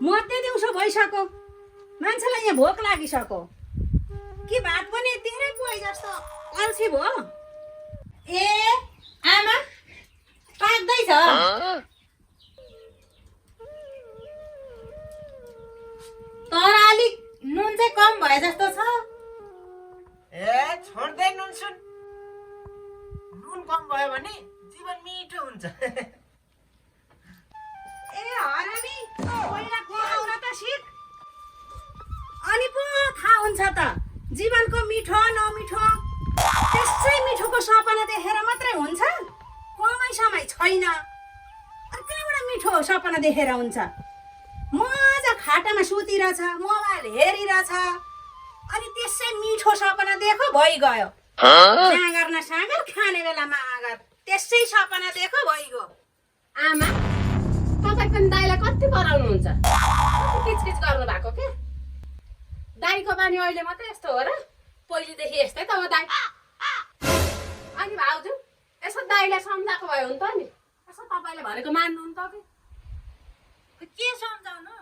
मध्य दिउँसो भइसक्यो मान्छेलाई यहाँ भोक लागिसक्यो कि भात पनि तेरै पोइ जस्तो अल्छी भयो ए आमा पाक्दैछ तर अलिक नुन चाहिँ कम भए जस्तो छ ए छोड्दै नुन सुन नुन कम भयो भने जीवन मिठो हुन्छ ए हरामी पहिला खुवाउन त सिक अनि पो थाहा हुन्छ त जीवनको मिठो नमिठो त्यसै मिठोको सपना देखेर मात्रै हुन्छ कमाइ समय छैन अनि कहाँबाट मिठो सपना देखेर हुन्छ मजा खाटामा सुतिरहेछ मोबाइल हेरिरहेछ अनि त्यसै मिठो सपना देखो भइगयो साँगर न साँगर खाने बेलामा आँगर त्यसै सपना देखो भइगयो आमा तपाईँ पनि दाइलाई कति कराउनुहुन्छ किचकिच गर्नु भएको के दाइको बानी अहिले मात्रै यस्तो हो र पहिलेदेखि यस्तै त हो दाइ अनि भाउजू यसो दाइलाई सम्झाएको भयो नि त नि यसो तपाईँले भनेको मान्नु त के सम्झाउनु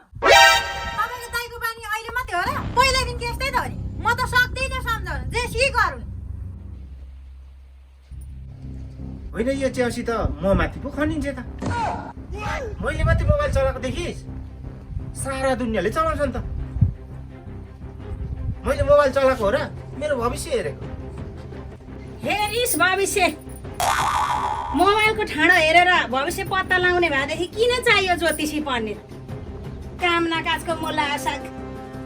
तपाईँको दाइको बानी अहिले मात्रै हो र पहिल्यैदेखि यस्तै त हो नि म त सक्दिनँ सम्झाउनु जे सी गरौँ होइन यो च्याउसी त म माथि पो खनिन्छ त मैले मात्रै मोबाइल चलाएको देखिस् सारा दुनियाँले चलाउँछ नि त मैले मोबाइल चलाएको हो र मेरो भविष्य हेरेको हेरिस भविष्य मोबाइलको ठाडो हेरेर भविष्य पत्ता लगाउने भएदेखि किन चाहियो ज्योतिषी पण्डित कामना काजको मुला साग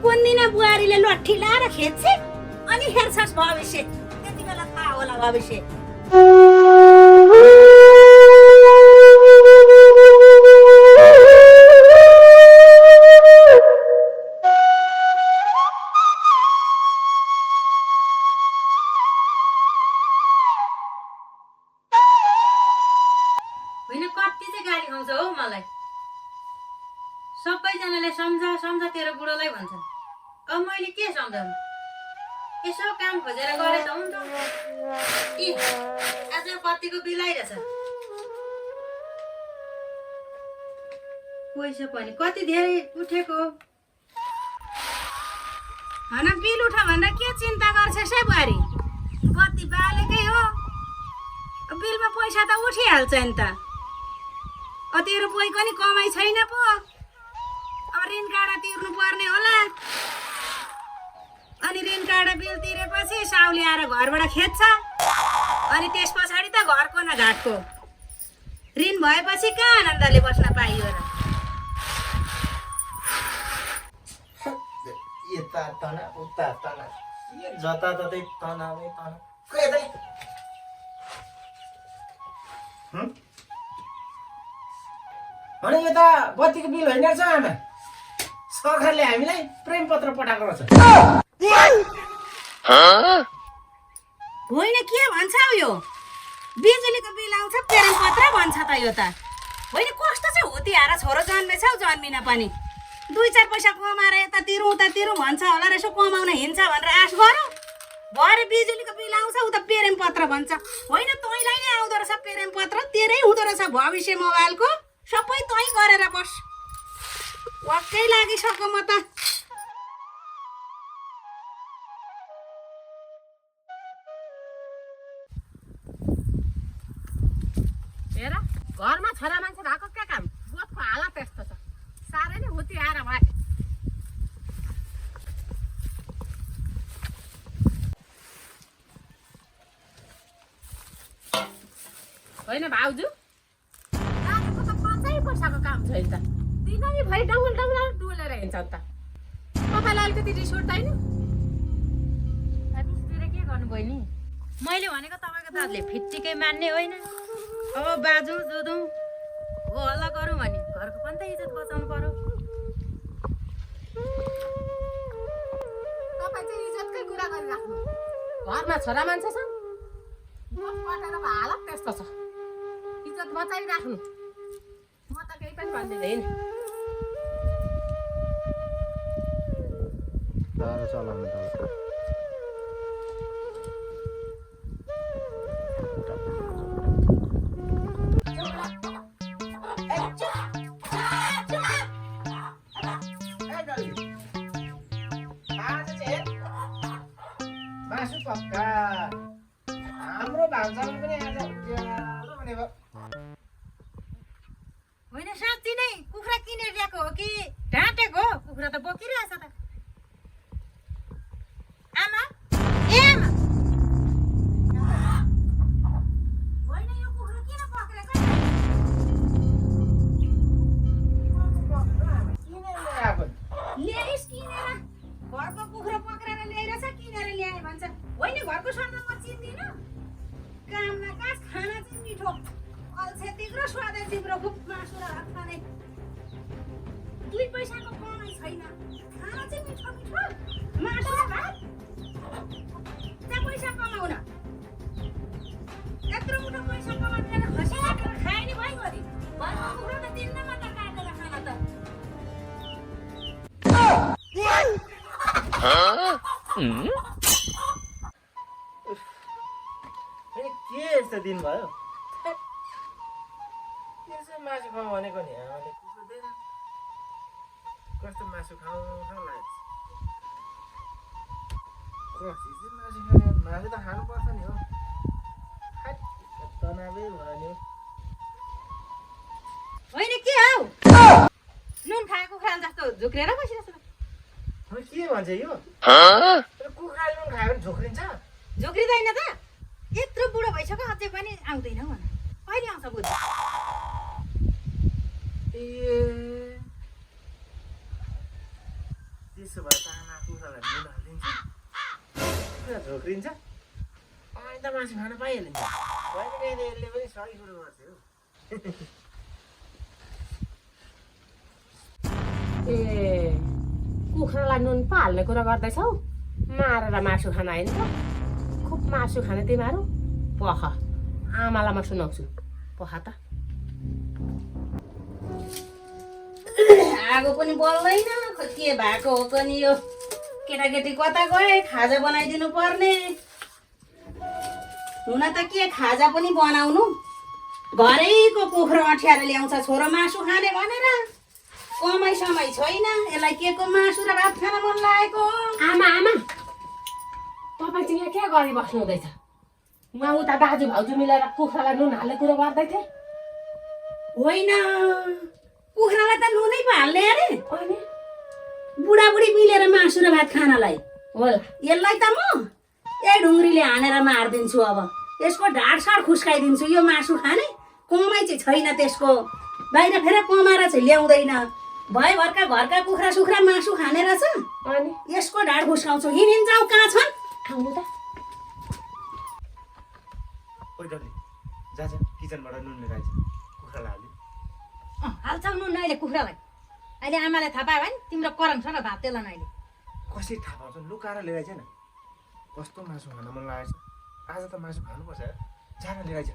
कुन दिन बुहारीले लट्ठी लाएर खेद्छ अनि हेर्छस् भविष्य त्यति बेला थाहा होला भविष्य होइन कति चाहिँ गाली खाउँछ हौ मलाई सबैजनाले सम्झा सम्झा तेरो बुढोलाई भन्छन् अब मैले के सम्झाउनु यसो काम खोजेर गरे त हुन्छ कि आज कतिको बिल आइरहेछ पैसा पनि कति धेरै उठेको होइन बिल उठ भनेर के चिन्ता गर्छस् है बुहारी कति बालेकै हो बिलमा पैसा त उठिहाल्छ नि त तेरो पैको नि कमाइ छैन पो अब ऋण काँडा तिर्नु पर्ने होला अनि ऋण काँडा बिल तिरेपछि साउली आएर घरबाट खेद्छ अनि त्यस पछाडि त घरको न घाटको ऋण भएपछि कहाँ आनन्दले बस्न पाइयो र यता तना उता तना के जताततै तनावै तनाव अनि यो त बत्तीको बिल होइन रहेछ आमा सरकारले हामीलाई प्रेम पत्र पठाएको रहेछ होइन के भन्छ यो बिजुलीको बिल आउँछ प्रेम पत्र भन्छ त यो त होइन कस्तो चाहिँ होतिहार छोरो जन्मेछ हौ जन्मिन पनि 2-4 पैसा कमाएर यता तिरौँ भन्छ होला र यसो कमाउन हिँड्छ भनेर आश गरौँ भरे बिजुलीको बिल आउँछ उ त प्रेम पत्र भन्छ होइन तँलाई नै आउँदो रहेछ प्रेम पत्र तेरै हुँदो रहेछ भविष्य मोबाइलको सबै तै गरेर बस वाक्कै लागिसक्यो म त हेर घरमा छोरा मान्छे भएको के काम बुवाको हालत यस्तो छ साह्रै नै हुती आएर भयो होइन भाउजू दाजुको त 5 पैसाको काम छैन त दिनैभरि डौल डुलेर हिँड्छ त तपाईँलाई अलिकति रिस उठ्दैन रिसतिर के गर्नु बहिनी मैले भनेको तपाईँको दाजुले फिट्टिकै मान्ने होइन अब बाजु जुदौँ हो हल्ला गरौँ भने घरको पनि त इज्जत बचाउनु पर्यो तपाईँ चाहिँ इज्जतकै कुरा गरिराख्नु घरमा छोरा मान्छे छ पटेर हालत त्यस्तो छ इज्जत बचाइराख्नु म त केही पनि भन्दिनँ चलाउनु अस्ति नै कुखुरा किनेर ल्याएको हो कि ढाँटेको हो? कुखुरा त बोकिरहेछ त। आमा ए आमा होइन यो कुखुरा किन पक्रेको? ल्याइस् किनेर घरको कुखुरा पक्रेर ल्याइरहेछ किनेर ल्याए भन्छ। होइन घरको सरमा म चिन्दिनँ। काम न काज खाना चाहिँ मिठो अल्छे तिम्रो स्वादै तिम्रो खुब मासु र भात खाने 2 पैसाको कमाइ छैन। खाना चाहिँ मिठो मिठो मासु र भात त्यहाँ पैसा कमाउन यत्रो मुठो पैसा कमाएर खसी काटेर खाए नि भइगयो नि। घरको कुखुरा त दिनमा त काटेर खाना त के यस्तो दिन भयो? यसो मासु खाउँ भनेको नि आमाले कुकुरदैन। कस्तो मासु खाउँ खाउँ लाग्छ। कति चाहिँ मासु खाने? मासु त खानुपर्छ नि हो। तनावै भयो नि। होइन के हौ नुन खाएको कुखुरा जस्तो झुक्रेर बसिरहेछ त। के भन्छ यो? कुखुराले नुन खायो भने झोक्रिन्छ? झुक्रिँदैन त। यत्रो बुढो भइसक्यो अझै पनि आउँदैन भन। कहिले आउँछ बुझ्नु? ए त्यसो भए त आमा कुखुरालाई नुन हालिदिन्छ, कुखुरा झोक्रिन्छ, अनि त मासु खान पाइहालिन्छ। कहिले कहिले यसले पनि सही कुरो गर्छ हौ। ए कुखुरालाई नुन पो हाल्ने कुरा गर्दैछौ? मारेर मासु खान होइन त? खुब मासु खाने तिमीहरू पख। आमालाई म सुनाउँछु पख त। आगो पनि बल्दैन खै के भएको हो पनि यो केटाकेटी कता गए? खाजा बनाइदिनु पर्ने। हुन त के खाजा पनि बनाउनु घरैको कुखुरा अठ्याएर ल्याउँछ छोरो मासु खाने भनेर। कमाइ समय छैन यसलाई के को मासु र भात खान मन लागेको। आमा आमा तपाईँ चाहिँ यहाँ के गरिबस्नु हुँदैछ? उहाँ उता दाजु भाउजू मिलेर कुखुरालाई नुन हाल्ने कुरो गर्दै थिए। होइन कुखुरालाई त नुनै पो हाल्ने अरे। अनि बुढाबुढी मिलेर मासु र भात खानलाई होला यसलाई त म ढुङ्ग्रीले हानेर मारिदिन्छु। अब यसको ढाडसाड खुस्काइदिन्छु। यो मासु खाने कमाइ चाहिँ छैन त्यसको। बाहिर फेर कमाएर चाहिँ ल्याउँदैन। भयभरका घरका कुखुरा सुखुरा मासु खाने रहेछ। अनि यसको ढाड खुस्काउँछु। हिँडिन् जाउँ कहाँ छन्? आउनु त। ओइ डल्ली जा जा किचनबाट नुन लिएर आइज कुखुरालाई हाल्यो। हाल्छौ नुन अहिले कुखुरालाई। अहिले आमाले थाहा पायो भने तिम्रो करम छ र भात तेलन अहिले। कसरी थाहा पाउँछ? लुकाएर लिएर आइज न। कस्तो मासु खान मन लागेको छ। आज त मासु खानुपर्छ। जान लिएर आइज।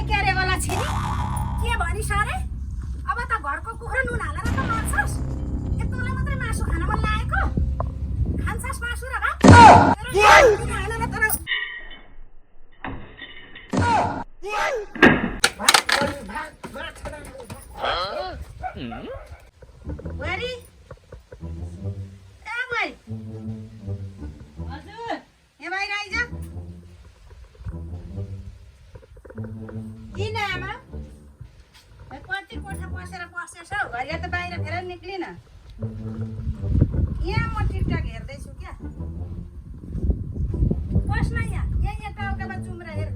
क्यारे वाला छिनी के भनिस् अरे? अब त घरको कुखुरा नुन हालेर त मार्छस्। यत्रोलाई मात्रै मासु खान मन लागेको? खान्छस् मासु र भात? हालेर तर बुहारी ए बुहारी हजुर यहाँ बाहिर आइज। किन आमा कति कोठा बसेर बसेछ हौ? घरिया त बाहिर फेर निक्लिन। यहाँ म टिकटक हेर्दैछु क्या। बस्न यहाँ टाउकामा चुम्रा हेर।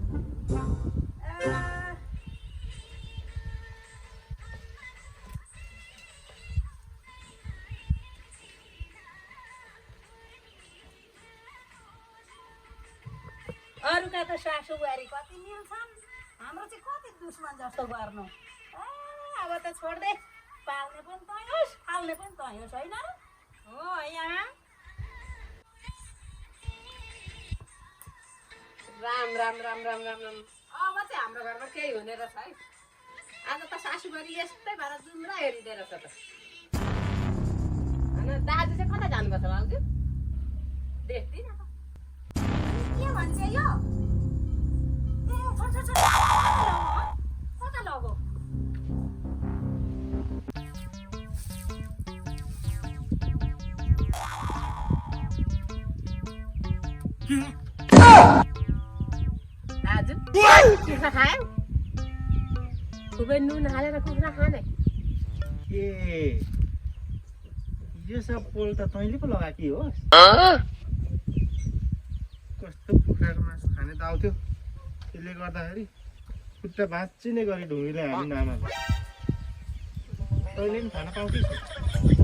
अरूका त सासु बुहारी कति मिल्छन्, हाम्रो चाहिँ कति दुश्मन जस्तो गर्नु। अब त छोड्दे। पाल्ने पनि तँ होस् फाल्ने पनि तँ होस् होइन र? हो यहाँ राम राम राम राम राम राम। अब चाहिँ हाम्रो घरमा केही हुने रहेछ है। आज त सासूबुहारी यस्तै भएर जुम्रा हेरिँदै रहेछ त। होइन दाजु चाहिँ कता जानुपर्छ भाउजू? देख्दिनँ त। के भन्छ यो? ए छोड छोड छोड कता लगो? दाजु के खायो? खुबै नुन हालेर कुखुरा खाने ए यो सब पोल त तैँले पो लगाएकी हो कस्तो कुखुराको मासु खाने त आउँथ्यो त्यसले गर्दाखेरि खुट्टा भाँच्चिने गरी ढुङ्गीले हालिन् आमाले तैँले पनि खान पाउँछौ